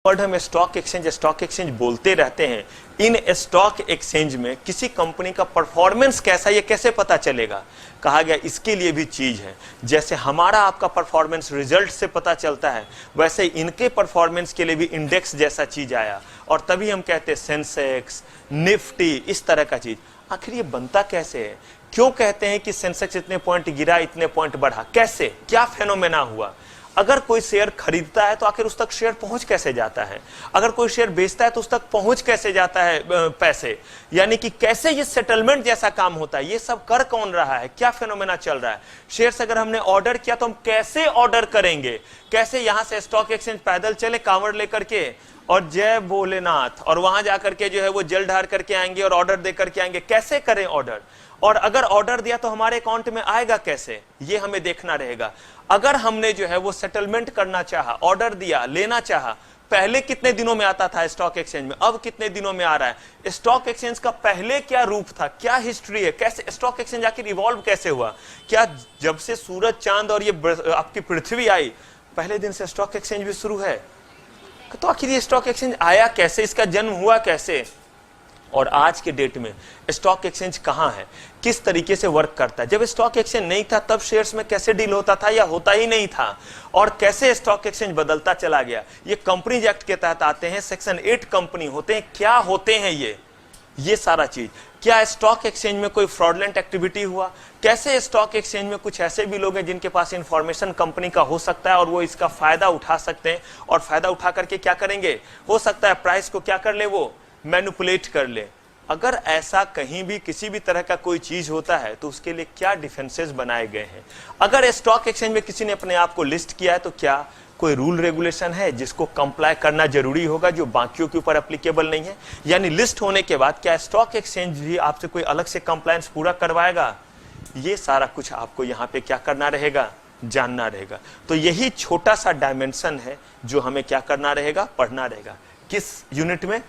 Word हम stock exchange बोलते रहते हैं। इन स्टॉक एक्सचेंज में किसी कंपनी का परफॉर्मेंस कैसा, ये कैसे पता चलेगा? कहा गया इसके लिए भी चीज है। जैसे हमारा आपका परफॉर्मेंस रिजल्ट से पता चलता है, वैसे इनके परफॉर्मेंस के लिए भी इंडेक्स जैसा चीज आया, और तभी हम कहते हैं सेंसेक्स, निफ्टी, इस तरह का चीज। आखिर ये बनता कैसे है? क्यों कहते हैं कि सेंसेक्स इतने पॉइंट गिरा, इतने पॉइंट बढ़ा? कैसे, क्या फेनोमेना हुआ? अगर कोई शेयर खरीदता है तो आखिर उस तक शेयर पहुंच कैसे जाता है? अगर कोई शेयर बेचता है तो उस तक पहुंच कैसे जाता है पैसे? यानी कि कैसे ये सेटलमेंट जैसा काम होता है, ये सब कर कौन रहा है, क्या फेनोमेना चल रहा है? शेयर्स अगर हमने ऑर्डर किया तो हम कैसे ऑर्डर करेंगे? कैसे यहां से स्टॉक एक्सचेंज पैदल चले कांवड़ लेकर के और जय भोलेनाथ, और वहां जाकर के जो है वो जल ढार करके आएंगे और ऑर्डर दे करके आएंगे? कैसे करें ऑर्डर? और अगर ऑर्डर दिया तो हमारे अकाउंट में आएगा कैसे, ये हमें देखना रहेगा। अगर हमने जो है वो सेटलमेंट करना चाहा, ऑर्डर दिया, लेना चाहा, पहले कितने दिनों में आता था स्टॉक एक्सचेंज में, अब कितने दिनों में आ रहा है? स्टॉक एक्सचेंज का पहले क्या रूप था, क्या हिस्ट्री है, कैसे स्टॉक एक्सचेंज आखिर इवॉल्व कैसे हुआ? क्या जब से सूरज चांद और ये आपकी पृथ्वी आई, पहले दिन से स्टॉक एक्सचेंज भी शुरू है? तो आखिर ये स्टॉक एक्सचेंज आया कैसे, इसका जन्म हुआ कैसे? और आज के डेट में स्टॉक एक्सचेंज कहां है, किस तरीके से वर्क करता है? जब स्टॉक एक्सचेंज नहीं था तब शेयर्स में कैसे डील होता था या होता ही नहीं था? और कैसे स्टॉक एक्सचेंज बदलता चला गया? ये कंपनीज एक्ट के तहत आते हैं, सेक्शन 8 कंपनी होते हैं। क्या होते हैं ये सारा चीज? क्या स्टॉक एक्सचेंज में कोई फ्रॉडलेंट एक्टिविटी हुआ? कैसे स्टॉक एक्सचेंज में कुछ ऐसे भी लोग हैं जिनके पास इंफॉर्मेशन कंपनी का हो सकता है और वो इसका फायदा उठा सकते हैं, और फायदा उठा करके क्या करेंगे? हो सकता है प्राइस को क्या कर ले, वो मैनिपुलेट कर ले। अगर ऐसा कहीं भी किसी भी तरह का कोई चीज होता है तो उसके लिए क्या डिफेंसेस बनाए गए हैं? अगर स्टॉक एक्सचेंज में किसी ने अपने आप को लिस्ट किया है तो क्या कोई रूल रेगुलेशन है जिसको कंप्लाई करना जरूरी होगा, जो बाकियों के ऊपर एप्लीकेबल नहीं है? यानी लिस्ट होने के बाद क्या स्टॉक एक्सचेंज भी आपसे कोई अलग से कंप्लायंस पूरा करवाएगा? ये सारा कुछ आपको यहाँ पे क्या करना रहेगा, जानना रहेगा। तो यही छोटा सा डायमेंशन है जो हमें क्या करना रहेगा, पढ़ना रहेगा। किस यूनिट में?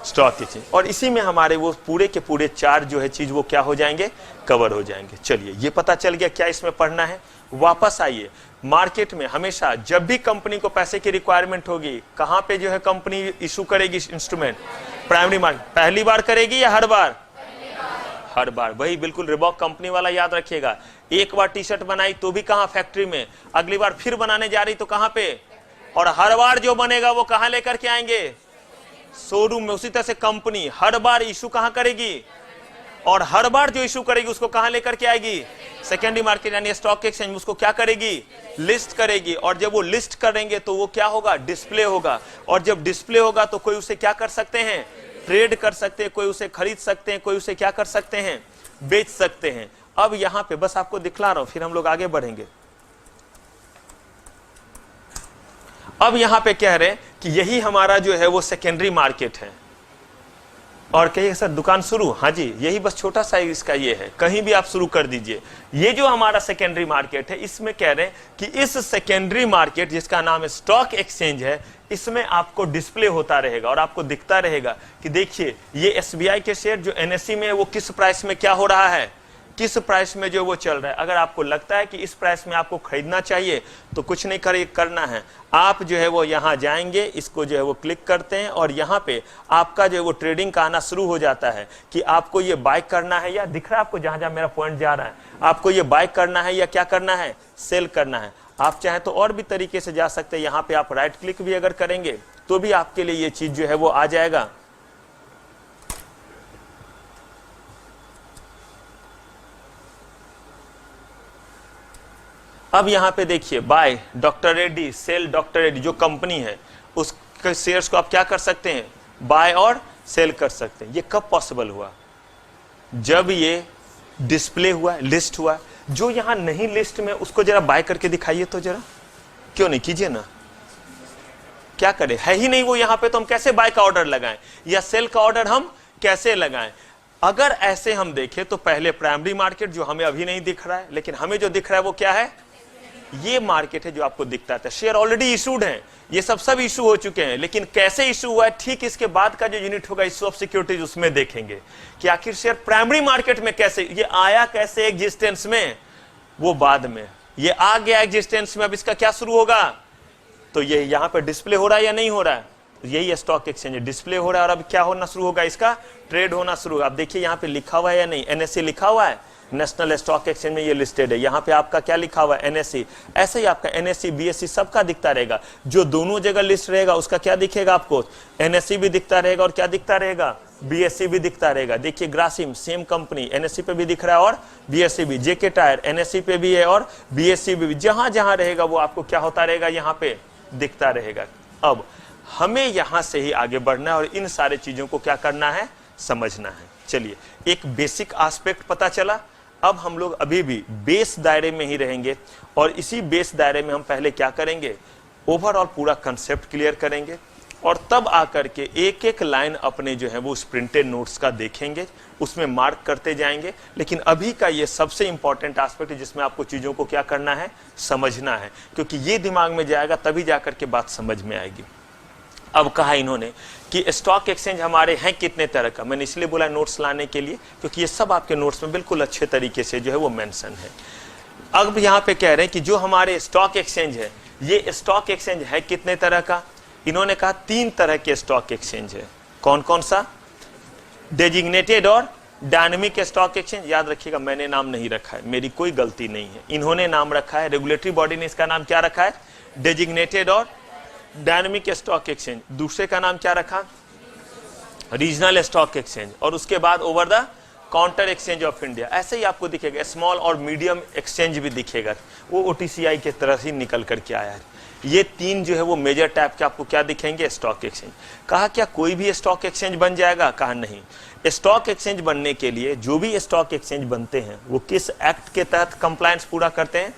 Stock exchange. और इसी में हमारे वो पूरे के पूरे 4 जो है चीज वो क्या हो जाएंगे, कवर हो जाएंगे। चलिए, ये पता चल गया क्या इसमें पढ़ना है। वापस आइए, मार्केट में हमेशा जब भी कंपनी को पैसे की रिक्वायरमेंट होगी, कहां पे जो है कंपनी इशू करेगी इंस्ट्रूमेंट? Primary market. पहली बार करेगी या हर बार? हर बार। वही बिल्कुल रिबॉक कंपनी वाला याद रखिएगा। एक बार टी शर्ट बनाई तो भी कहां? फैक्ट्री में। अगली बार फिर बनाने जा रही तो कहां पे? और हर बार जो बनेगा वो कहां लेकर के आएंगे? शोरूम में। उसी तरह से कंपनी हर बार इशू कहां करेगी, और हर बार जो इशू करेगी उसको कहां लेकर के आएगी? सेकेंडरी मार्केट यानी स्टॉक एक्सचेंज। उसको क्या करेगी? लिस्ट करेगी। और जब वो लिस्ट करेंगे तो वो क्या होगा? डिस्प्ले होगा। और जब डिस्प्ले होगा तो कोई उसे क्या कर सकते हैं? ट्रेड कर सकते हैं, कोई उसे खरीद सकते हैं, कोई उसे क्या कर सकते हैं? बेच सकते हैं। अब यहां पे बस आपको दिखला रहा हूं, फिर हम लोग आगे बढ़ेंगे। अब यहां पे कह रहे हैं कि यही हमारा जो है वो सेकेंडरी मार्केट है। और कहिए सर दुकान शुरू? हाँ जी, यही बस छोटा सा इसका ये है, कहीं भी आप शुरू कर दीजिए। ये जो हमारा सेकेंडरी मार्केट है, इसमें कह रहे हैं कि इस सेकेंडरी मार्केट जिसका नाम है स्टॉक एक्सचेंज है, इसमें आपको डिस्प्ले होता रहेगा और आपको दिखता रहेगा कि देखिए ये एसबीआई के शेयर जो एनएसई में है वो किस प्राइस में क्या हो रहा है, किस प्राइस में जो वो चल रहा है। अगर आपको लगता है कि इस प्राइस में आपको खरीदना चाहिए तो कुछ नहीं करना है, आप जो है वो यहाँ जाएंगे, इसको जो है वो क्लिक करते हैं और यहाँ पे आपका जो है वो ट्रेडिंग का आना शुरू हो जाता है कि आपको ये बाय करना है, या दिख रहा है आपको जहां जहां मेरा पॉइंट जा रहा है, आपको ये बाय करना है या क्या करना है, सेल करना है। आप चाहे तो और भी तरीके से जा सकते हैं। यहाँ पे आप राइट क्लिक भी अगर करेंगे तो भी आपके लिए ये चीज जो है वो आ जाएगा। अब यहां पे देखिए, buy doctor Reddy, sell doctor Reddy, जो कंपनी है उसके शेयर्स को आप क्या कर सकते हैं? बाय और सेल कर सकते हैं। ये कब पॉसिबल हुआ? जब ये डिस्प्ले हुआ, लिस्ट हुआ। जो यहां नहीं लिस्ट में उसको जरा बाय करके दिखाइए तो जरा, क्यों नहीं कीजिए ना, क्या करें, है ही नहीं वो यहां पे, तो हम कैसे बाय का ऑर्डर लगाएं या सेल का ऑर्डर हम कैसे लगाएं? अगर ऐसे हम देखें तो पहले प्राइमरी मार्केट जो हमें अभी नहीं दिख रहा है, लेकिन हमें जो दिख रहा है वो क्या है? ये मार्केट है जो आपको दिखता था। शेयर ऑलरेडी इशूड हैं, ये सब इशू हो चुके हैं, लेकिन कैसे इशू हुआ है, ठीक इसके बाद का जो यूनिट होगा इशू ऑफ सिक्योरिटीज, उसमें देखेंगे कि आखिर शेयर प्राइमरी मार्केट में कैसे, ये आया कैसे एग्जिस्टेंस में, वो बाद में ये आ गया एग्जिस्टेंस में। अब इसका क्या शुरू होगा? तो ये यहां पे डिस्प्ले हो रहा है या नहीं हो रहा है? यही स्टॉक एक्सचेंज है, डिस्प्ले हो रहा है और अब क्या होना शुरू होगा, इसका ट्रेड होना शुरू होगा। अब देखिए यहाँ पे लिखा हुआ है या नहीं, एनएससी लिखा हुआ है, नेशनल स्टॉक एक्सचेंज में ये लिस्टेड है। यहाँ पे आपका क्या लिखा हुआ है, एनएससी। ऐसे ही आपका एनएससी बीएससी सबका दिखता रहेगा। जो दोनों जगह लिस्ट रहेगा उसका क्या दिखेगा आपको, एनएससी भी दिखता रहेगा और क्या दिखता रहेगा, बीएससी भी दिखता रहेगा। देखिए ग्रासिम सेम कंपनी, एनएससी पे भी दिख रहा है और बीएससी भी। जेके टायर एनएससी पे भी है और बीएससी भी। जहां जहां रहेगा वो आपको क्या होता रहेगा, यहाँ पे दिखता रहेगा। अब हमें यहां से ही आगे बढ़ना है और इन सारे चीजों को क्या करना है, समझना है। चलिए एक बेसिक एस्पेक्ट पता चला। अब हम लोग अभी भी बेस दायरे में ही रहेंगे और इसी बेस दायरे में हम पहले क्या करेंगे, ओवरऑल पूरा कंसेप्ट क्लियर करेंगे और तब आकर के एक एक लाइन अपने जो है वो उस प्रिंटेड नोट्स का देखेंगे, उसमें मार्क करते जाएंगे। लेकिन अभी का ये सबसे इंपॉर्टेंट एस्पेक्ट है जिसमें आपको चीजों को क्या करना है, समझना है, क्योंकि ये दिमाग में जाएगा तभी जाकर के बात समझ में आएगी। अब कहा इन्होंने कि स्टॉक एक्सचेंज हमारे हैं कितने तरह का। मैंने इसलिए बोला नोट्स लाने के लिए क्योंकि ये सब आपके नोट्स में बिल्कुल अच्छे तरीके से जो है वो मेंशन है। अब यहाँ पे कह रहे हैं कि जो हमारे स्टॉक एक्सचेंज है, ये स्टॉक एक्सचेंज है कितने तरह का। इन्होंने कहा 3 तरह के स्टॉक एक्सचेंज है। कौन कौन सा, डेजिग्नेटेड और डायनेमिक स्टॉक एक्सचेंज। याद रखिएगा मैंने नाम नहीं रखा है, मेरी कोई गलती नहीं है, इन्होंने नाम रखा है। रेगुलेटरी बॉडी ने इसका नाम क्या रखा है, डेजिग्नेटेड और डायनेमिक स्टॉक एक्सचेंज। दूसरे का नाम क्या रखा, रीजनल स्टॉक एक्सचेंज। और उसके बाद over the counter exchange of India. ऐसे ही आपको दिखेगा, स्मॉल और मीडियम एक्सचेंज भी दिखेगा, वो ओटीसीआई के तरह ही निकल करके आया है। ये 3 जो है वो मेजर टाइप के आपको क्या दिखेंगे, स्टॉक एक्सचेंज। कहा क्या कोई भी स्टॉक एक्सचेंज बन जाएगा, कहा नहीं। स्टॉक एक्सचेंज बनने के लिए जो भी स्टॉक एक्सचेंज बनते हैं वो किस एक्ट के तहत कंप्लायंस पूरा करते हैं,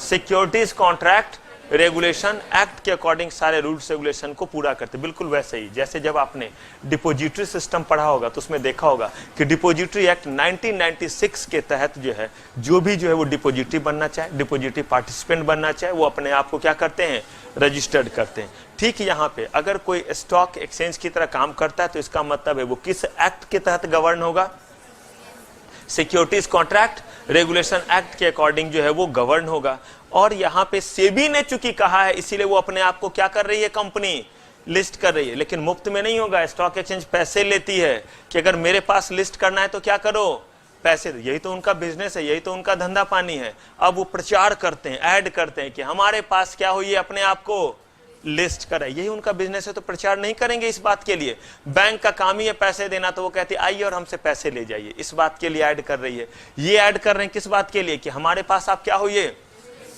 सिक्योरिटीज कॉन्ट्रैक्ट रेगुलेशन एक्ट के अकॉर्डिंग सारे रूल्स रेगुलेशन को पूरा करते। बिल्कुल वैसे ही जैसे जब आपने डिपोजिटरी सिस्टम पढ़ा होगा तो उसमें देखा होगा कि डिपोजिटरी एक्ट 1996 के तहत जो है वो डिपोजिटरी बनना चाहे, डिपोजिटरी पार्टिसिपेंट बनना चाहे, वो अपने आप को क्या करते हैं, रजिस्टर्ड करते हैं। ठीक यहाँ पे अगर कोई स्टॉक एक्सचेंज की तरह काम करता है तो इसका मतलब है वो किस एक्ट के तहत गवर्न होगा, सिक्योरिटीज कॉन्ट्रैक्ट रेगुलेशन एक्ट के अकॉर्डिंग जो है वो गवर्न होगा। और यहाँ पे सेबी ने चूंकि कहा है इसीलिए वो अपने आप को क्या कर रही है, कंपनी लिस्ट कर रही है। लेकिन मुफ्त में नहीं होगा, स्टॉक एक्सचेंज पैसे लेती है कि अगर मेरे पास लिस्ट करना है तो क्या करो, पैसे दो। यही तो उनका बिजनेस है, यही तो उनका धंधा पानी है। अब वो प्रचार करते हैं, ऐड करते हैं कि हमारे पास क्या हुई, अपने आप को लिस्ट कराए, यही उनका बिजनेस है। तो प्रचार नहीं करेंगे इस बात के लिए, बैंक का काम ही है पैसे देना, तो वो कहती है आइए और हमसे पैसे ले जाइए। इस बात के लिए ऐड कर रही है। ये ऐड कर रहे हैं किस बात के लिए, कि हमारे पास आप क्या होइए,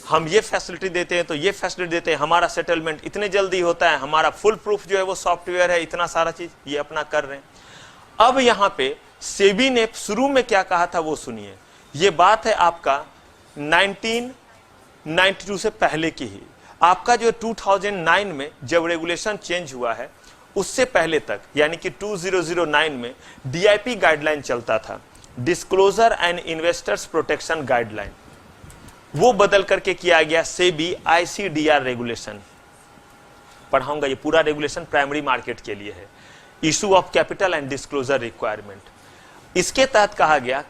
हम ये फैसिलिटी देते हैं तो ये फैसिलिटी देते हैं, हमारा सेटलमेंट इतने जल्दी होता है, हमारा फुल प्रूफ जो है वो सॉफ्टवेयर है, इतना सारा चीज ये अपना कर रहे हैं। अब यहाँ पे सेबी ने शुरू में क्या कहा था वो सुनिए। ये बात है आपका 1992 से पहले की ही। आपका जो 2009 में जब रेगुलेशन चेंज हुआ है उससे पहले तक यानी कि 2009 में डीआईपी गाइडलाइन चलता था, disclosure and investors protection guideline. वो बदल करके किया गया सेबी आईसीडीआर रेगुलेशन। पढ़ाऊंगा, ये पूरा रेगुलेशन प्राइमरी मार्केट के लिए है। Issue of capital and disclosure requirement. इसके तहत कहा गया,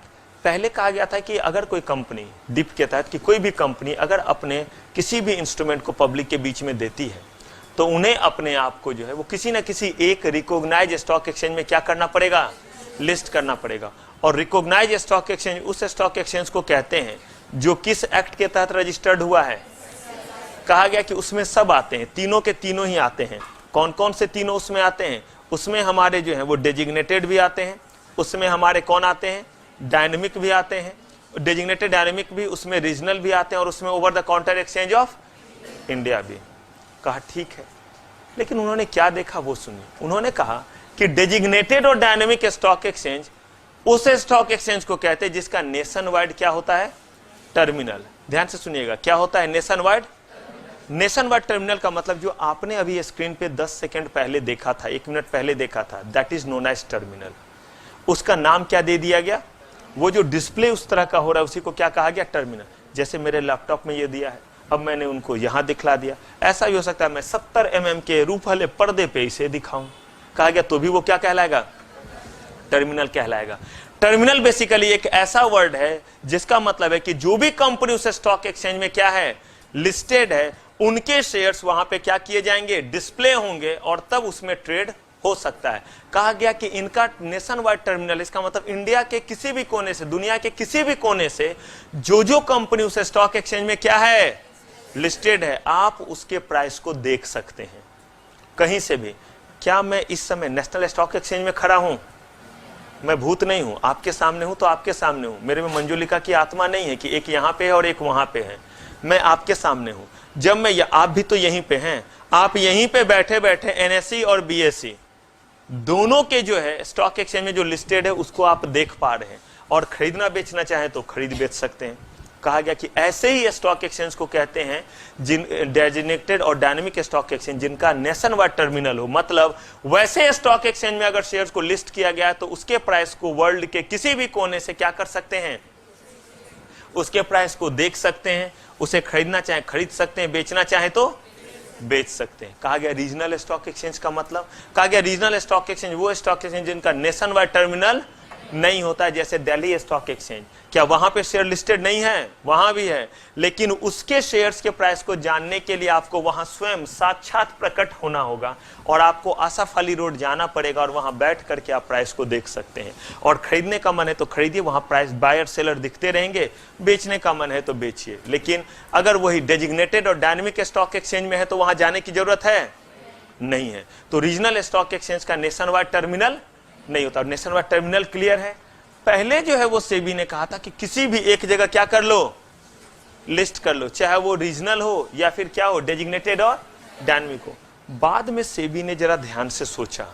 पहले कहा गया था कि अगर कोई कंपनी डिप के तहत कि कोई भी कंपनी अगर अपने किसी भी इंस्ट्रूमेंट को पब्लिक के बीच में देती है तो उन्हें अपने आप को जो है वो किसी ना किसी एक रिकॉग्नाइज स्टॉक एक्सचेंज में क्या करना पड़ेगा, लिस्ट करना पड़ेगा। और रिकॉग्नाइज स्टॉक एक्सचेंज उस स्टॉक एक्सचेंज को कहते हैं जो किस एक्ट के तहत रजिस्टर्ड हुआ है। कहा गया कि उसमें सब आते हैं, तीनों के तीनों ही आते हैं। कौन कौन से तीनों उसमें आते हैं, उसमें हमारे जो है वो डेजिग्नेटेड भी आते हैं, उसमें हमारे कौन आते हैं, डायनेमिक भी आते हैं, डेजिग्नेटेड डायनेमिक भी, उसमें रीजनल भी आते हैं और उसमें over the counter exchange of India भी। कहा ठीक है, लेकिन उन्होंने क्या देखा वो सुनिए। उन्होंने कहा कि डेजिग्नेटेड और डायनेमिक स्टॉक एक्सचेंज उस स्टॉक एक्सचेंज को कहते हैं जिसका नेशन वाइड क्या होता है, टर्मिनल। ध्यान से सुनिएगा, क्या होता है nation wide. Nation wide terminal का मतलब जो आपने अभी स्क्रीन पे 10 सेकंड पहले देखा था, 1 मिनट पहले देखा था, that is known as terminal. उसका नाम क्या दे दिया गया, वो जो डिस्प्ले उस तरह का हो रहा है उसी को क्या कहा गया, टर्मिनल। जैसे मेरे लैपटॉप में ये दिया है, अब मैंने उनको यहां दिखला दिया। ऐसा भी हो सकता है मैं 70 mm के रूप वाले पर्दे पे इसे दिखाऊं, कहा गया तो भी वो क्या कहलाएगा, टर्मिनल कहलाएगा। टर्मिनल बेसिकली एक ऐसा वर्ड है जिसका मतलब है कि जो भी कंपनी उस स्टॉक एक्सचेंज में क्या है, लिस्टेड है, उनके शेयर्स वहां पे क्या किए जाएंगे, डिस्प्ले होंगे और तब उसमें ट्रेड हो सकता है। कहा गया कि इनका नेशन वाइड टर्मिनल, इसका मतलब इंडिया के किसी भी कोने से, दुनिया के किसी भी कोने से जो कंपनी उस स्टॉक एक्सचेंज में क्या है, लिस्टेड है, आप उसके प्राइस को देख सकते हैं कहीं से भी। क्या मैं इस समय नेशनल स्टॉक एक्सचेंज में खड़ा हूं? मैं भूत नहीं हूं, आपके सामने हूं तो आपके सामने हूं। मेरे में मंजुलिका की आत्मा नहीं है कि एक यहां पे है और एक वहां पे है, मैं आपके सामने हूं। जब मैं आप भी तो यहीं पे हैं, आप यहीं पे बैठे बैठे एनएसई और बीएसई दोनों के जो है स्टॉक एक्सचेंज में जो लिस्टेड है उसको आप देख पा रहे हैं, और खरीदना बेचना चाहें तो खरीद बेच सकते हैं। कहा गया कि ऐसे ही स्टॉक एक्सचेंज को कहते हैं जिन डेजिग्नेटेड और डायनेमिक स्टॉक एक्सचेंज जिनका नेशन वाइड टर्मिनल हो। मतलब वैसे स्टॉक एक्सचेंज में अगर शेयर्स को लिस्ट किया गया है तो उसके प्राइस को वर्ल्ड के किसी भी कोने से क्या कर सकते हैं, उसके प्राइस को देख सकते हैं, उसे खरीदना चाहे खरीद सकते हैं, बेचना चाहे तो बेच सकते हैं। कहा गया रीजनल स्टॉक एक्सचेंज का मतलब, कहा गया रीजनल स्टॉक एक्सचेंज वो स्टॉक एक्सचेंज जिनका नेशन वाइड टर्मिनल नहीं होता है, जैसे दिल्ली स्टॉक एक्सचेंज। क्या वहां पे शेयर लिस्टेड नहीं है? वहां भी है, लेकिन उसके शेयर्स के प्राइस को जानने के लिए आपको वहां स्वयं साक्षात प्रकट होना होगा और आपको आसाफ अली रोड जाना पड़ेगा और वहां बैठ करके आप प्राइस को देख सकते हैं। और खरीदने का मन है तो खरीदिए, वहां प्राइस बायर सेलर दिखते रहेंगे, बेचने का मन है तो बेचिए। लेकिन अगर वही डेजिग्नेटेड और डायनेमिक स्टॉक एक्सचेंज में है तो वहां जाने की जरूरत है नहीं है। तो रीजनल स्टॉक एक्सचेंज का नेशन वाइड टर्मिनल नहीं होता। नेशन वाइड टर्मिनल क्लियर है। पहले जो है वो सेबी ने कहा था कि किसी भी एक जगह क्या कर लो, लिस्ट कर लो, चाहे वो रीजनल हो या फिर क्या हो, डेजिग्नेटेड और डायनेमिक हो। बाद में सेबी ने जरा ध्यान से सोचा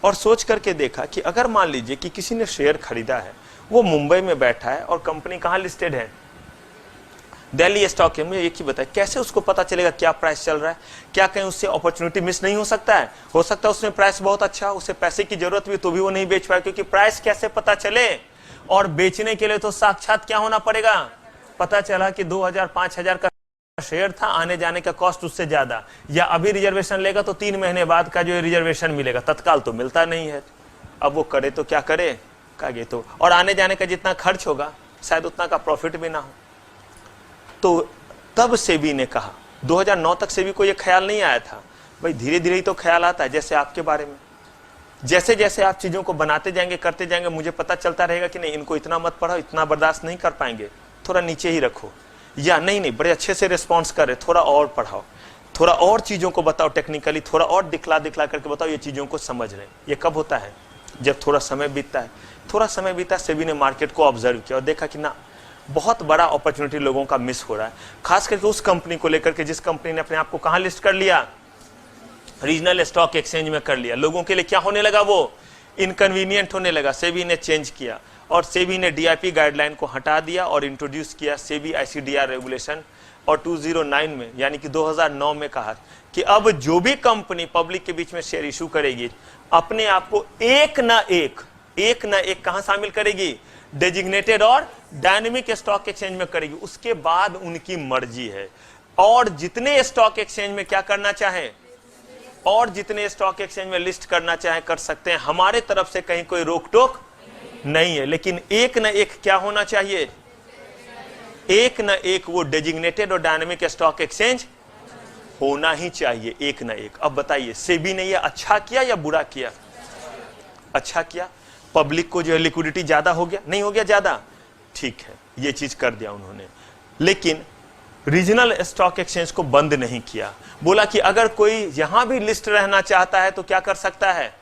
और सोच करके देखा कि अगर मान लीजिए कि किसी ने शेयर खरीदा है, वो मुंबई में बैठा है और कंपनी कहां लिस्टेड है, दिल्ली स्टॉक में। एक ही बताए कैसे उसको पता चलेगा क्या प्राइस चल रहा है? क्या कहीं उससे अपॉर्चुनिटी मिस नहीं हो सकता है? हो सकता है उसमें प्राइस बहुत अच्छा, उसे पैसे की जरूरत भी तो भी वो नहीं बेच पाए, क्योंकि प्राइस कैसे पता चले? और बेचने के लिए तो साक्षात क्या होना पड़ेगा? पता चला कि 2000-5000 का शेयर था, आने जाने का कॉस्ट उससे ज्यादा, या अभी रिजर्वेशन लेगा तो 3 महीने बाद का जो रिजर्वेशन मिलेगा, तत्काल तो मिलता नहीं है। अब वो करे तो क्या करे? कहा तो, और आने जाने का जितना खर्च होगा शायद उतना का प्रॉफिट भी ना हो। तो तब सेबी ने कहा, 2009 तक सेबी को यह ख्याल नहीं आया था। भाई धीरे धीरे ही तो ख्याल आता है, जैसे आपके बारे में जैसे जैसे आप चीजों को बनाते जाएंगे, करते जाएंगे, मुझे पता चलता रहेगा कि नहीं इनको इतना मत पढ़ाओ, इतना बर्दाश्त नहीं कर पाएंगे, थोड़ा नीचे ही रखो, या नहीं बड़े अच्छे से रिस्पॉन्स कर रहे, थोड़ा और पढ़ाओ, थोड़ा और चीजों को बताओ टेक्निकली, थोड़ा और दिखला दिखला करके बताओ, ये चीजों को समझ रहे। ये कब होता है? जब थोड़ा समय बीतता है। थोड़ा समय बीता, सेबी ने मार्केट को ऑब्जर्व किया और देखा कि ना बहुत बड़ा अपॉर्चुनिटी लोगों का मिस हो रहा है, खास करके उस कंपनी को लेकर के जिस कंपनी ने अपने आप को कहां लिस्ट कर लिया, रीजनल स्टॉक एक्सचेंज में कर लिया। लोगों के लिए क्या होने लगा, वो इनकन्वीनियंट होने लगा। सेबी ने चेंज किया और सेबी ने डीआईपी गाइडलाइन को हटा दिया और इंट्रोड्यूस किया सेबी आईसीडीआर रेगुलेशन। और 2009 में यानी कि 2009 में कहा कि अब जो भी कंपनी पब्लिक के बीच में शेयर इशू करेगी, अपने आप को एक ना एक कहां शामिल करेगी, डेजिग्नेटेड और डायनेमिक स्टॉक एक्सचेंज में करेगी। उसके बाद उनकी मर्जी है, और जितने स्टॉक एक्सचेंज में क्या करना चाहे, और जितने स्टॉक एक्सचेंज में लिस्ट करना चाहे कर सकते हैं। हमारे तरफ से कहीं कोई रोक टोक नहीं है, लेकिन एक न एक क्या होना चाहिए, एक न एक वो डेजिग्नेटेड और डायनेमिक स्टॉक एक्सचेंज होना ही चाहिए, एक न एक। अब बताइए सेबी ने ये अच्छा किया या बुरा किया? अच्छा किया। पब्लिक को जो है लिक्विडिटी ज्यादा हो गया, नहीं हो गया ज्यादा, ठीक है, ये चीज कर दिया उन्होंने। लेकिन रीजनल स्टॉक एक्सचेंज को बंद नहीं किया। बोला कि अगर कोई यहां भी लिस्ट रहना चाहता है तो क्या कर सकता है,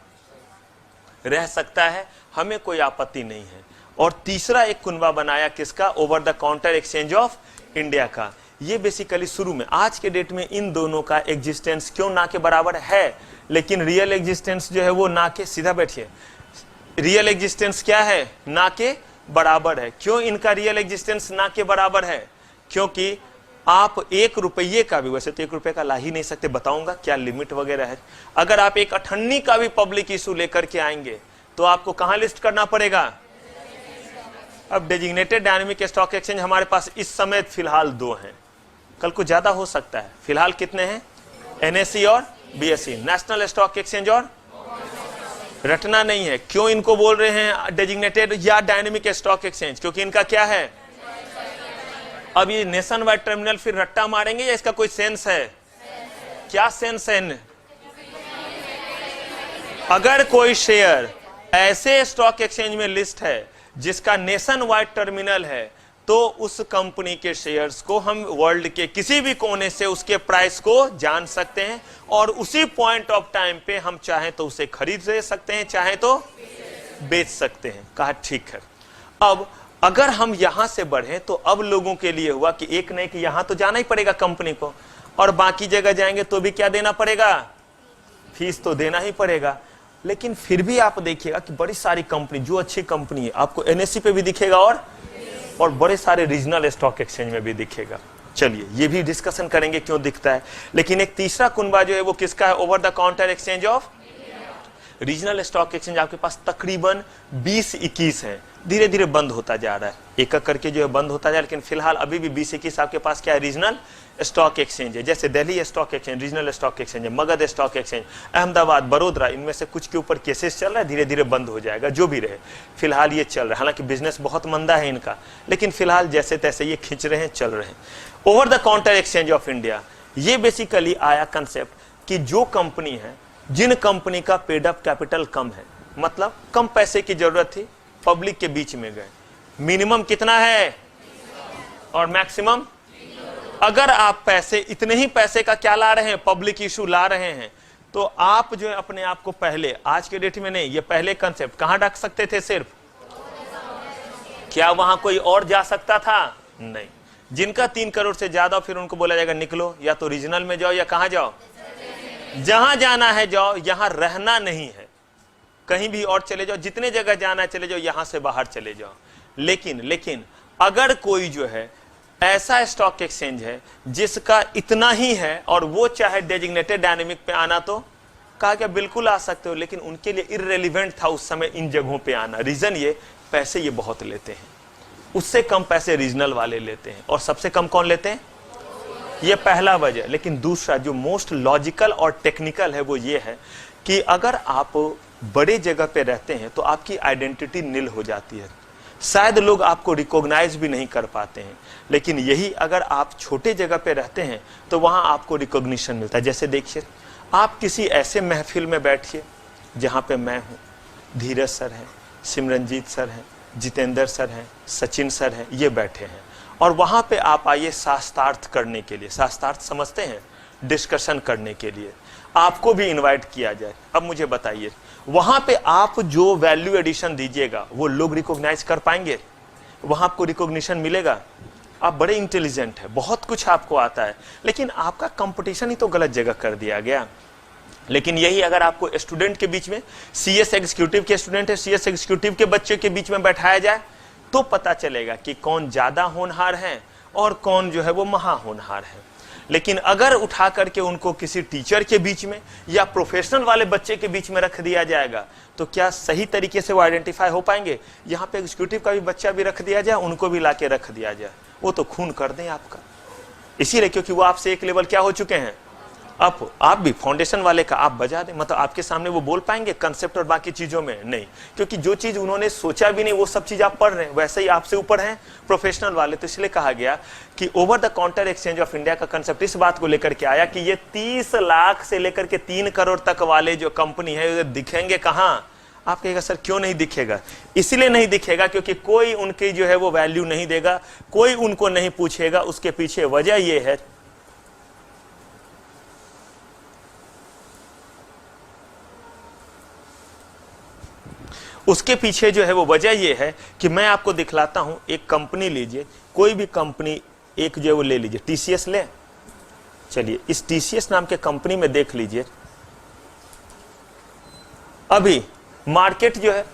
रह सकता है, हमें कोई आपत्ति नहीं है। और तीसरा एक कुनबा बनाया किसका, over the counter exchange of India का। ये बेसिकली शुरू में, आज के डेट में इन दोनों का एग्जिस्टेंस क्यों ना के बराबर है, लेकिन रियल एग्जिस्टेंस जो है वो ना के, सीधा बैठिए, रियल एग्जिस्टेंस क्या है, ना के बराबर है। क्यों इनका रियल एग्जिस्टेंस ना के बराबर है? क्योंकि आप 1 रुपये का भी, वैसे तो 1 रुपये का ला ही नहीं सकते, बताऊंगा क्या लिमिट वगैरह है। अगर आप एक 98 का भी पब्लिक इशू लेकर के आएंगे तो आपको कहां लिस्ट करना पड़ेगा? अब डेजिग्नेटेड डायनेमिक स्टॉक एक्सचेंज हमारे पास इस समय फिलहाल 2 हैं, कल को ज्यादा हो सकता है। फिलहाल कितने हैं? एनएसई और बीएसई, नेशनल स्टॉक एक्सचेंज और रटना नहीं है। क्यों इनको बोल रहे हैं डेजिग्नेटेड या डायनेमिक स्टॉक एक्सचेंज? क्योंकि इनका क्या है, अब ये नेशन वाइड टर्मिनल फिर रट्टा मारेंगे या इसका कोई सेंस है? क्या सेंस है? अगर कोई शेयर ऐसे स्टॉक एक्सचेंज में लिस्ट है जिसका नेशन वाइड टर्मिनल है, तो उस कंपनी के शेयर्स को हम वर्ल्ड के किसी भी कोने से उसके प्राइस को जान सकते हैं और उसी पॉइंट ऑफ टाइम पे हम चाहें तो उसे खरीद ले सकते हैं, चाहे तो बेच सकते हैं। कहा ठीक है। अब अगर हम यहां से बढ़े तो अब लोगों के लिए हुआ कि एक नहीं कि यहां तो जाना ही पड़ेगा कंपनी को, और बाकी जगह जाएंगे तो भी क्या देना पड़ेगा? फीस तो देना ही पड़ेगा। लेकिन फिर भी आप देखिएगा कि बड़ी सारी कंपनी, जो अच्छी कंपनी है, आपको एनएससी पे भी दिखेगा और बड़े सारे रीजनल स्टॉक एक्सचेंज में भी दिखेगा। चलिए ये भी डिस्कशन करेंगे क्यों दिखता है। लेकिन एक तीसरा कुनबा जो है वो किसका है? Over the counter exchange of regional stock exchange आपके पास तकरीबन 20-21 है। धीरे धीरे बंद होता जा रहा है, एक एक करके जो है बंद होता जा रहा है, लेकिन फिलहाल अभी भी 20-21 आपके पास क्या है? रीजनल स्टॉक एक्सचेंज है। जैसे Delhi stock exchange regional stock exchange है, मगध स्टॉक एक्सचेंज, अहमदाबाद, बड़ोदरा, इनमें से कुछ के ऊपर केसेस चल रहा है, धीरे धीरे बंद हो जाएगा। जो भी रहे फिलहाल ये चल रहा है। हालांकि बिजनेस बहुत मंदा है इनका, लेकिन फिलहाल जैसे तैसे ये खींच रहे हैं, चल रहे हैं। Over the counter exchange of India, ये बेसिकली आया कंसेप्ट कि जो कंपनी है, जिन कंपनी का पेड अप कैपिटल कम है, मतलब कम पैसे की जरूरत थी, पब्लिक के बीच में गए। मिनिमम कितना है और मैक्सिमम? अगर आप पैसे, इतने ही पैसे का क्या ला रहे हैं? पब्लिक इशू ला रहे हैं, तो आप जो है अपने आप को पहले, आज के डेट में नहीं, ये पहले कंसेप्ट कहां रख सकते थे? सिर्फ क्या वहां कोई और जा सकता था? नहीं। जिनका 3 करोड़ से ज्यादा, फिर उनको बोला जाएगा निकलो, या तो रीजनल में जाओ या कहां जाओ, जहां जाना है जाओ, यहां रहना नहीं है, कहीं भी और चले जाओ, जितने जगह जाना है चले जाओ, यहां से बाहर चले जाओ। लेकिन अगर कोई जो है ऐसा स्टॉक एक्सचेंज है जिसका इतना ही है और वो चाहे डेजिग्नेटेड डायनेमिक पे आना, तो कहा क्या बिल्कुल आ सकते हो, लेकिन उनके लिए इररेलेवेंट था उस समय इन जगहों पे आना। रीजन ये, पैसे ये बहुत लेते हैं, उससे कम पैसे रीजनल वाले लेते हैं, और सबसे कम कौन लेते हैं? ये पहला वजह। लेकिन दूसरा जो मोस्ट लॉजिकल और टेक्निकल है वो ये है कि अगर आप बड़े जगह पे रहते हैं तो आपकी आइडेंटिटी नील हो जाती है, शायद लोग आपको रिकॉग्नाइज भी नहीं कर पाते हैं। लेकिन यही अगर आप छोटे जगह पे रहते हैं तो वहां आपको रिकॉग्निशन मिलता है। जैसे देखिए, आप किसी ऐसे महफिल में बैठिए जहां पे मैं हूं, धीरज सर हैं, सिमरनजीत सर हैं, जितेंद्र सर हैं, सचिन सर हैं, ये बैठे हैं, और वहां पे आप आइए शास्त्रार्थ करने के लिए। शास्त्रार्थ समझते हैं? डिस्कशन करने के लिए आपको भी इनवाइट किया जाए। अब मुझे बताइए, वहां पे आप जो वैल्यू एडिशन दीजिएगा वो लोग रिकॉग्नाइज कर पाएंगे? वहां आपको रिकॉग्निशन मिलेगा? आप बड़े इंटेलिजेंट है, बहुत कुछ आपको आता है, लेकिन आपका कंपटीशन ही तो गलत जगह कर दिया गया। लेकिन यही अगर आपको स्टूडेंट के बीच में, सीएस एग्जीक्यूटिव के स्टूडेंट है, सीएस एग्जीक्यूटिव के बच्चे के बीच में बैठाया जाए, तो पता चलेगा कि कौन ज्यादा होनहार है और कौन जो है वो महा होनहार है। लेकिन अगर उठा करके उनको किसी टीचर के बीच में या प्रोफेशनल वाले बच्चे के बीच में रख दिया जाएगा, तो क्या सही तरीके से वो आइडेंटिफाई हो पाएंगे? यहाँ पे एग्जीक्यूटिव का भी बच्चा भी रख दिया जाए, उनको भी लाके रख दिया जाए, वो तो खून कर दें आपका। इसीलिए क्योंकि वो आपसे एक लेवल क्या हो चुके हैं, अब आप भी फाउंडेशन वाले का आप बजा दें, मतलब आपके सामने वो बोल पाएंगे कंसेप्ट और बाकी चीजों में नहीं, क्योंकि जो चीज उन्होंने सोचा भी नहीं वो सब चीज आप पढ़ रहे हैं, वैसे ही आपसे ऊपर हैं प्रोफेशनल वाले। तो इसलिए कहा गया कि over the counter exchange of India का कंसेप्ट इस बात को लेकर के आया कि ये 30 लाख से लेकर के 3 करोड़ तक वाले जो कंपनी है दिखेंगे कहां? आप कहेगा सर क्यों नहीं दिखेगा? इसलिए नहीं दिखेगा क्योंकि कोई उनकी जो है वो वैल्यू नहीं देगा, कोई उनको नहीं पूछेगा। उसके पीछे वजह यह है, उसके पीछे जो है वो वजह ये है कि मैं आपको दिखलाता हूं। एक कंपनी लीजिए, कोई भी कंपनी, एक जो है वो ले लीजिए, टीसीएस ले। चलिए इस टीसीएस नाम के कंपनी में देख लीजिए, अभी मार्केट जो है,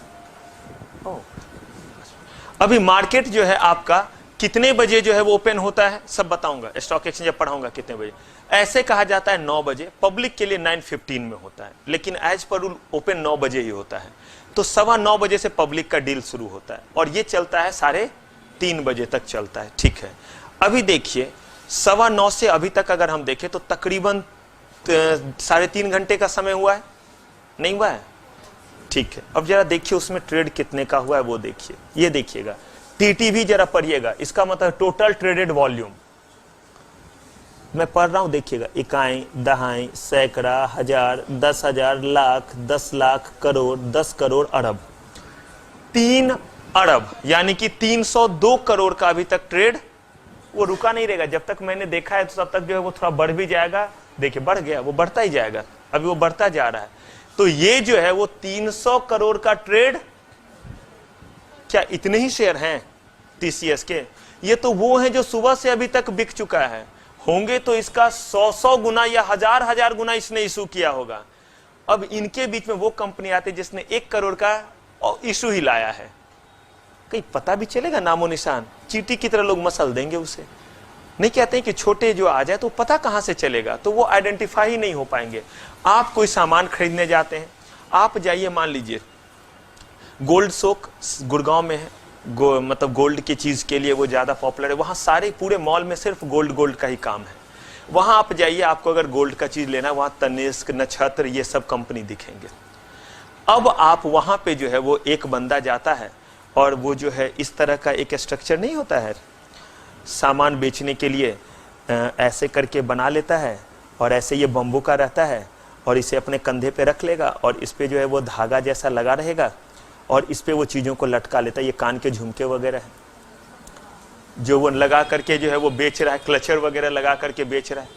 अभी मार्केट जो है आपका कितने बजे जो है वो ओपन होता है, सब बताऊंगा, स्टॉक एक्सचेंज पढ़ाऊंगा कितने बजे। ऐसे कहा जाता है 9 बजे, पब्लिक के लिए 9:15 में होता है, लेकिन एज पर रूल ओपन 9 बजे ही होता है। तो 9:15 बजे से पब्लिक का डील शुरू होता है और ये चलता है 3:30 बजे तक चलता है। ठीक है, अभी देखिए 9:15 से अभी तक अगर हम देखें तो तकरीबन 3.5 घंटे का समय हुआ है, नहीं हुआ है? ठीक है, अब जरा देखिए उसमें ट्रेड कितने का हुआ है वो देखिए। ये देखिएगा, टीटी भी जरा पढ़िएगा, इसका मतलब टोटल ट्रेडेड वॉल्यूम मैं पढ़ रहा हूं, देखिएगा, इकाई, दहाई, सैकड़ा, हजार, 10,000, लाख, 10 लाख, करोड़, 10 करोड़, अरब। 3 अरब यानी कि 302 करोड़ का अभी तक ट्रेड वो रुका नहीं रहेगा। जब तक मैंने देखा है तो तब तक जो है वो थोड़ा बढ़ भी जाएगा। देखिए बढ़ गया, वो बढ़ता ही जाएगा, अभी वो बढ़ता जा रहा है। तो ये जो है वो 300 करोड़ का ट्रेड, क्या इतने ही शेयर हैं टीसीएस के? ये तो वो हैं जो सुबह से अभी तक बिक चुका है, होंगे तो इसका 100 गुना या 1000 गुना इसने इशू किया होगा। अब इनके बीच में वो कंपनी आती है जिसने 1 करोड़ का इशू ही लाया है, कहीं पता भी चलेगा? नामो निशान, चींटी की तरह लोग मसल देंगे उसे। नहीं कहते हैं कि छोटे जो आ जाए तो पता कहां से चलेगा, तो वो आइडेंटिफाई ही नहीं हो पाएंगे। आप कोई सामान खरीदने जाते हैं, आप जाइए, मान लीजिए गोल्ड सोक गुड़गांव में है, मतलब गोल्ड की चीज के लिए वो ज्यादा पॉपुलर है, वहां सारे पूरे मॉल में सिर्फ गोल्ड का ही काम है। वहां आप जाइए, आपको अगर गोल्ड का चीज लेना, वहां तनिष्क, नक्षत्र, ये सब कंपनी दिखेंगे। अब आप वहां पे जो है वो एक बंदा जाता है और वो जो है इस तरह का एक स्ट्रक्चर नहीं होता है सामान बेचने के लिए, ऐसे करके बना लेता है और ऐसे ये बम्बू का रहता है और इसे अपने कंधे पे रख लेगा और इस पे जो है वो धागा जैसा लगा रहेगा और इस पे वो चीज़ों को लटका लेता है। ये कान के झुमके वगैरह है जो वो लगा करके जो है वो बेच रहा है, क्लचर वगैरह लगा करके बेच रहा है।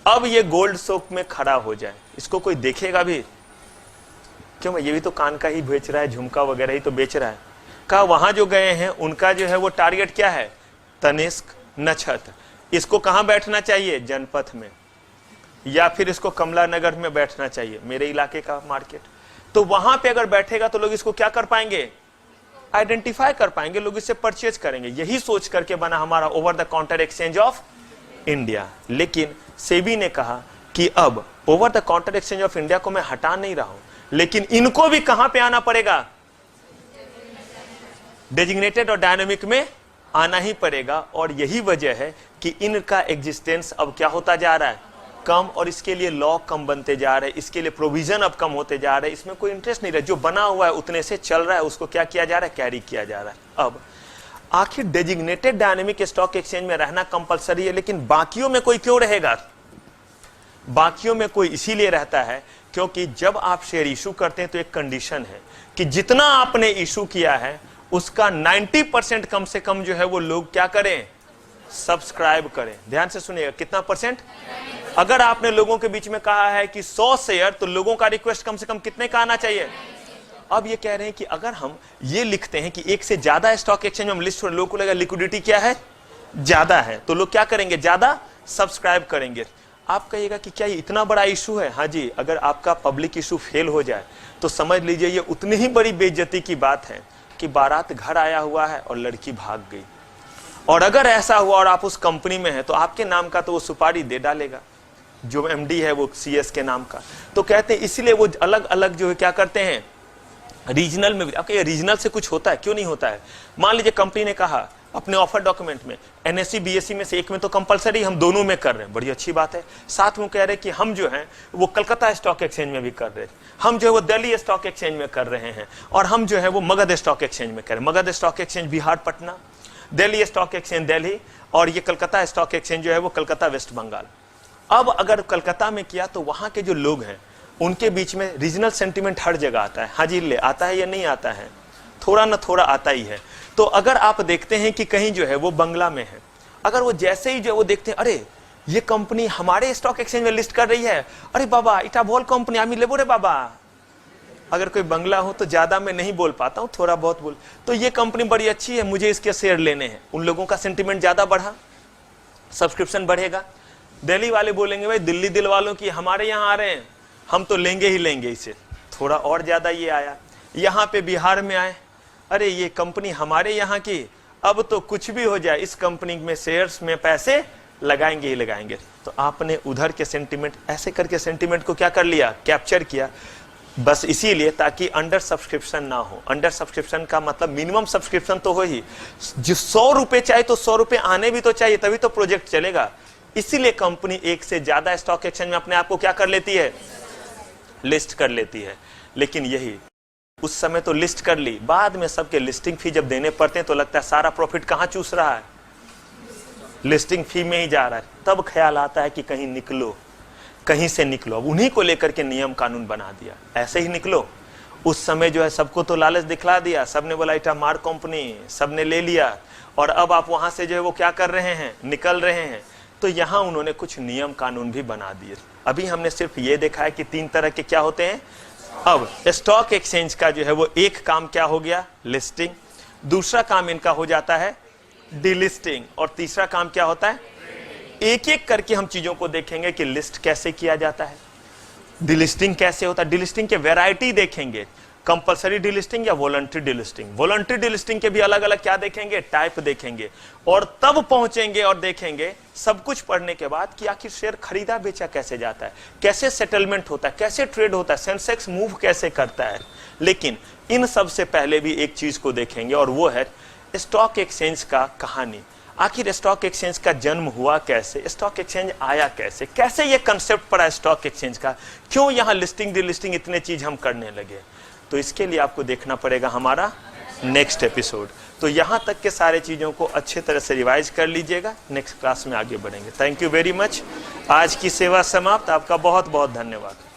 अब ये गोल्ड सोक में खड़ा हो जाए, इसको कोई देखेगा भी? क्यों भाई, ये भी तो कान का ही बेच रहा है, झुमका वगैरह ही तो बेच रहा है। कहा वहां जो गए हैं उनका जो है वो टारगेट क्या है? तनिष्क, नक्षत्र। इसको कहां बैठना चाहिए? जनपथ में, या फिर इसको कमला नगर में बैठना चाहिए, मेरे इलाके का मार्केट। तो वहां पे अगर बैठेगा तो लोग इसको क्या कर पाएंगे? आइडेंटिफाई कर पाएंगे, लोग इससे परचेज करेंगे। यही सोच करके बना हमारा over the counter exchange of India. लेकिन सेबी ने कहा कि अब over the counter exchange of India को मैं हटा नहीं रहा हूं, लेकिन इनको भी कहां पे आना पड़ेगा? डेजिग्नेटेड और डायनामिक में आना ही पड़ेगा। और यही वजह है कि इनका एग्जिस्टेंस अब क्या होता जा रहा है? कम। और इसके लिए लॉ कम बनते जा रहे हैं, इसके लिए प्रोविजन अब कम होते जा रहे हैं, इसमें कोई इंटरेस्ट नहीं रहा। जो बना हुआ है उतने से चल रहा है, उसको क्या किया जा रहा है? कैरी किया जा रहा है। अब आखिर डेजिग्नेटेड डायनामिक स्टॉक एक्सचेंज में रहना कंपलसरी है, लेकिन बाकियों में कोई क्यों रहेगा? बाकियों में कोई इसीलिए रहता है क्योंकि जब आप शेयर इशू करते हैं तो एक कंडीशन है कि जितना आपने इशू किया है उसका 90% कम से कम जो है वो लोग क्या करें? सब्सक्राइब करें। ध्यान से सुनिएगा, कितना परसेंट? अगर आपने लोगों के बीच में कहा है कि 100 शेयर, तो लोगों का रिक्वेस्ट कम से कम कितने का आना चाहिए? अब ये कह रहे हैं कि अगर हम ये लिखते हैं कि एक से ज्यादा स्टॉक एक्सचेंज में हम लिस्ट हो, लोगों को लगेगा लिक्विडिटी क्या है? ज्यादा है, तो लोग क्या करेंगे? ज्यादा सब्सक्राइब करेंगे। आप कहिएगा कि क्या ये इतना बड़ा इशू है? हाँ जी, अगर आपका पब्लिक इशू फेल हो जाए तो समझ लीजिए ये उतनी ही बड़ी बेइज्जती की बात है कि बारात घर आया हुआ है और लड़की भाग गई। और अगर ऐसा हुआ और आप उस कंपनी में हैं तो आपके नाम का तो वो सुपारी दे डालेगा, जो एमडी है वो सीएस के नाम का। तो कहते हैं इसलिए वो अलग अलग जो है क्या करते हैं, रीजनल में भी। आपके रीजनल से कुछ होता है? क्यों नहीं होता है? मान लीजिए कंपनी ने कहा अपने ऑफर डॉक्यूमेंट में एनएससी बीएससी में से एक में तो कंपलसरी हम दोनों में कर रहे हैं, बड़ी अच्छी बात है। साथ में कह रहे हैं कि हम जो हैं वो कलकत्ता स्टॉक एक्सचेंज में भी कर रहे हैं, हम जो है वो दिल्ली स्टॉक एक्सचेंज में कर रहे हैं, और हम जो है वो मगध स्टॉक एक्सचेंज में कर रहे हैं। Magadh stock exchange Bihar Patna, Delhi stock exchange Delhi, और ये कलकत्ता स्टॉक एक्सचेंज जो है वो कलकत्ता वेस्ट बंगाल। अब अगर कलकत्ता में किया तो वहां के जो लोग हैं उनके बीच में रीजनल सेंटीमेंट हर जगह आता है। हाँ जी, ले आता है या नहीं आता है? थोड़ा ना थोड़ा आता ही है। तो अगर आप देखते हैं कि कहीं जो है वो बंगला में है, अगर वो जैसे ही जो वो देखते हैं अरे ये कंपनी हमारे स्टॉक एक्सचेंज में लिस्ट कर रही है, अरे बाबा इटा बोल कंपनी आमी लेबो रे बाबा। अगर कोई बंगला हो तो ज्यादा मैं नहीं बोल पाता हूं, थोड़ा बहुत बोल, तो ये कंपनी बड़ी अच्छी है, मुझे इसके शेयर लेने हैं। उन लोगों का सेंटीमेंट ज्यादा बढ़ा, सब्सक्रिप्शन बढ़ेगा। दिल्ली वाले बोलेंगे भाई दिल्ली दिल वालों की हमारे यहाँ आ रहे हैं, हम तो लेंगे ही लेंगे इसे, थोड़ा और ज्यादा ये आया। यहाँ पे बिहार में आए, अरे ये कंपनी हमारे यहाँ की, अब तो कुछ भी हो जाए इस कंपनी में शेयर्स में पैसे लगाएंगे ही लगाएंगे। तो आपने उधर के सेंटीमेंट ऐसे करके सेंटीमेंट को क्या कर लिया? कैप्चर किया। बस इसीलिए ताकि अंडर सब्सक्रिप्शन ना हो। अंडर सब्सक्रिप्शन का मतलब मिनिमम सब्सक्रिप्शन तो हो ही, जो 100 रुपए चाहिए तो 100 रुपए आने भी तो चाहिए, तभी तो प्रोजेक्ट चलेगा। इसीलिए कंपनी एक से ज्यादा स्टॉक एक्सचेंज में अपने आप को क्या कर लेती है? लिस्ट कर लेती है। लेकिन यही उस समय तो लिस्ट कर ली, बाद में सबके लिस्टिंग फी जब देने पड़ते हैं तो लगता है सारा प्रॉफिट कहां चूस रहा है? लिस्टिंग फी में ही जा रहा है, तब ख्याल आता है कि कहीं निकलो, कहीं से निकलो। अब उन्हीं को लेकर के नियम कानून बना दिया, ऐसे ही निकलो। उस समय जो है सबको तो लालच दिखला दिया, सबने बोला इटा मार कंपनी, सबने ले लिया, और अब आप वहां से जो है वो क्या कर रहे हैं, निकल रहे हैं। तो यहां उन्होंने कुछ नियम कानून भी बना दिए। अभी हमने सिर्फ ये देखा है कि 3 तरह के क्या होते हैं। अब स्टॉक एक्सचेंज का जो है वो एक काम क्या हो गया, लिस्टिंग, दूसरा काम इनका हो जाता है डिलिस्टिंग, और तीसरा काम क्या होता है। एक एक करके हम चीजों को देखेंगे कि लिस्ट कैसे किया जाता है, डिलिस्टिंग कैसे होता है, डिलिस्टिंग के वैरायटी देखेंगे, कंपलसरी डिलिस्टिंग या वॉलंटरी डिलिस्टिंग। वॉलंटरी डिलिस्टिंग के भी अलग अलग क्या देखेंगे, टाइप देखेंगे, और तब पहुंचेंगे और देखेंगे सब कुछ पढ़ने के बाद कि आखिर शेयर खरीदा बेचा कैसे जाता है, कैसे सेटलमेंट होता है, कैसे ट्रेड होता है, सेंसेक्स मूव कैसे करता है। लेकिन इन सब से पहले भी एक चीज को देखेंगे, और वो है स्टॉक एक्सचेंज का कहानी। आखिर स्टॉक एक्सचेंज का जन्म हुआ कैसे, स्टॉक एक्सचेंज आया कैसे, कैसे ये कंसेप्ट पड़ा स्टॉक एक्सचेंज का, क्यों यहां लिस्टिंग डिलिस्टिंग इतने चीज हम करने लगे। तो इसके लिए आपको देखना पड़ेगा हमारा नेक्स्ट एपिसोड। तो यहां तक के सारे चीजों को अच्छे तरह से रिवाइज कर लीजिएगा, नेक्स्ट क्लास में आगे बढ़ेंगे। Thank you very much. आज की सेवा समाप्त। आपका बहुत बहुत धन्यवाद।